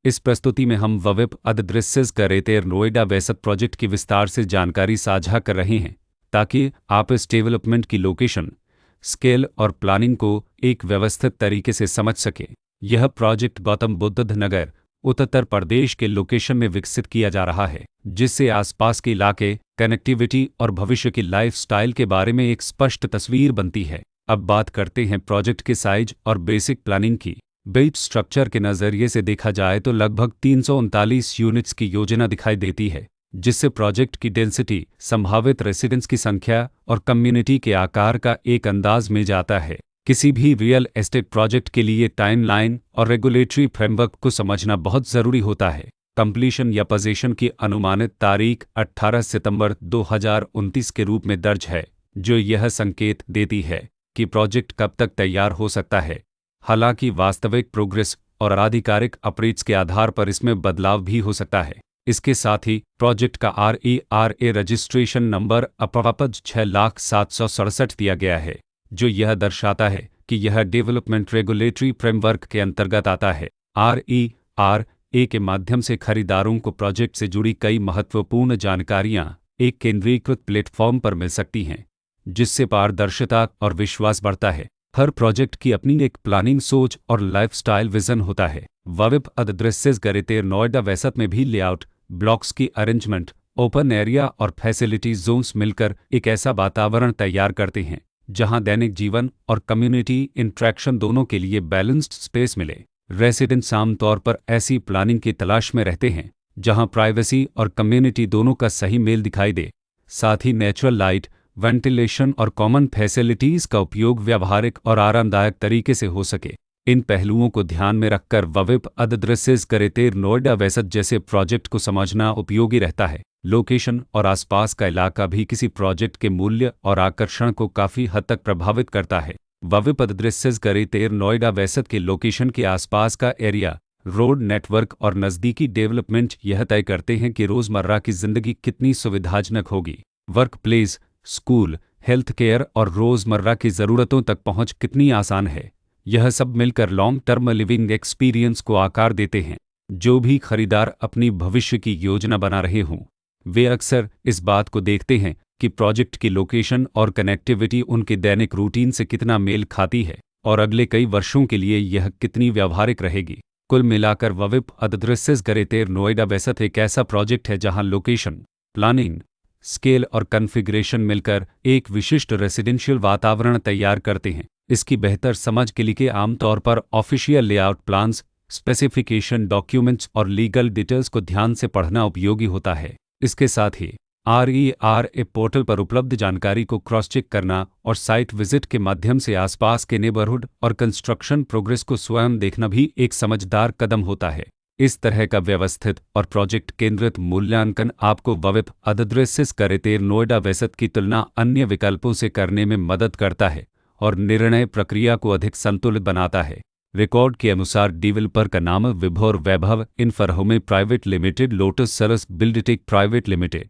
इस प्रस्तुति में हम वविप अदृश्यज ग्रेटर नोएडा वेसत प्रोजेक्ट की विस्तार से जानकारी साझा कर रहे हैं ताकि आप इस डेवलपमेंट की लोकेशन, स्केल और प्लानिंग को एक व्यवस्थित तरीके से समझ सकें। यह प्रोजेक्ट गौतम बुद्ध नगर, उत्तर प्रदेश के लोकेशन में विकसित किया जा रहा है, जिससे आसपास के इलाके, कनेक्टिविटी और भविष्य की लाइफस्टाइल के बारे में एक स्पष्ट तस्वीर बनती है। अब बात करते हैं प्रोजेक्ट के साइज और बेसिक प्लानिंग की। बेस स्ट्रक्चर के नज़रिए से देखा जाए तो लगभग 339 यूनिट्स की योजना दिखाई देती है, जिससे प्रोजेक्ट की डेंसिटी, संभावित रेसिडेंट्स की संख्या और कम्युनिटी के आकार का एक अंदाज मिल जाता है। किसी भी रियल एस्टेट प्रोजेक्ट के लिए टाइमलाइन और रेगुलेटरी फ्रेमवर्क को समझना बहुत ज़रूरी होता है। कंप्लीशन या पोजीशन की अनुमानित तारीख 18 सितंबर 2029 के रूप में दर्ज है, जो यह संकेत देती है कि प्रोजेक्ट कब तक तैयार हो सकता है। हालांकि वास्तविक प्रोग्रेस और आधिकारिक अपडेट्स के आधार पर इसमें बदलाव भी हो सकता है। इसके साथ ही प्रोजेक्ट का RERA रजिस्ट्रेशन नंबर अपापज 6,0767 दिया गया है, जो यह दर्शाता है कि यह डेवलपमेंट रेगुलेटरी फ्रेमवर्क के अंतर्गत आता है। RERA के माध्यम से खरीदारों को प्रोजेक्ट से जुड़ी कई महत्वपूर्ण जानकारियां एक केंद्रीकृत प्लेटफॉर्म पर मिल सकती हैं, जिससे पारदर्शिता और विश्वास बढ़ता है। हर प्रोजेक्ट की अपनी एक प्लानिंग सोच और लाइफस्टाइल विजन होता है। वविप अदृश्यज ग्रेटर नोएडा वेसत में भी लेआउट, ब्लॉक्स की अरेंजमेंट, ओपन एरिया और फैसिलिटी जोन्स मिलकर एक ऐसा वातावरण तैयार करते हैं जहां दैनिक जीवन और कम्युनिटी इंटरेक्शन दोनों के लिए बैलेंस्ड स्पेस मिले। रेसिडेंट्स आमतौर पर ऐसी प्लानिंग की तलाश में रहते हैं जहां प्राइवेसी और कम्युनिटी दोनों का सही मेल दिखाई दे, साथ ही नेचुरल लाइट, वेंटिलेशन और कॉमन फैसिलिटीज़ का उपयोग व्यावहारिक और आरामदायक तरीके से हो सके। इन पहलुओं को ध्यान में रखकर वविप अदृश्यज ग्रेटर नोएडा वेसत जैसे प्रोजेक्ट को समझना उपयोगी रहता है। लोकेशन और आसपास का इलाका भी किसी प्रोजेक्ट के मूल्य और आकर्षण को काफ़ी हद तक प्रभावित करता है। वविप अदृश्यज ग्रेटर नोएडा वेसत के लोकेशन के आसपास का एरिया, रोड नेटवर्क और नज़दीकी डेवलपमेंट यह तय करते हैं कि रोज़मर्रा की ज़िंदगी कितनी सुविधाजनक होगी। Work place, school, health care और रोज़मर्रा की ज़रूरतों तक पहुंच कितनी आसान है। यह सब मिलकर लॉन्ग टर्म लिविंग एक्सपीरियंस को आकार देते हैं। जो भी खरीदार अपनी भविष्य की योजना बना रहे हों, वे अक्सर इस बात को देखते हैं कि प्रोजेक्ट की लोकेशन और कनेक्टिविटी उनके दैनिक रूटीन से कितना मेल खाती है और अगले कई वर्षों के लिए यह कितनी व्यावहारिक रहेगी। कुल मिलाकर वविप अदृश्यज ग्रेटर नोएडा वेसत एक ऐसा प्रोजेक्ट है जहां लोकेशन, प्लानिंग, स्केल और कॉन्फ़िगरेशन मिलकर एक विशिष्ट रेसिडेंशियल वातावरण तैयार करते हैं। इसकी बेहतर समझ के लिए आमतौर पर official layout plans, specification documents और लीगल डिटेल्स को ध्यान से पढ़ना उपयोगी होता है। इसके साथ ही RERA पोर्टल पर उपलब्ध जानकारी को क्रॉस चेक करना और साइट विजिट के माध्यम से आसपास के नेबरहुड और कंस्ट्रक्शन प्रोग्रेस को स्वयं देखना भी एक समझदार कदम होता है। इस तरह का व्यवस्थित और प्रोजेक्ट केंद्रित मूल्यांकन आपको वविप अदृश्यज ग्रेटर नोएडा वेसत की तुलना अन्य विकल्पों से करने में मदद करता है और निर्णय प्रक्रिया को अधिक संतुलित बनाता है। रिकॉर्ड के अनुसार डेवलपर का नाम विभोर वैभव इन्फ्राहोमे प्राइवेट लिमिटेड, लोटस सरस बिल्डटेक प्राइवेट लिमिटेड।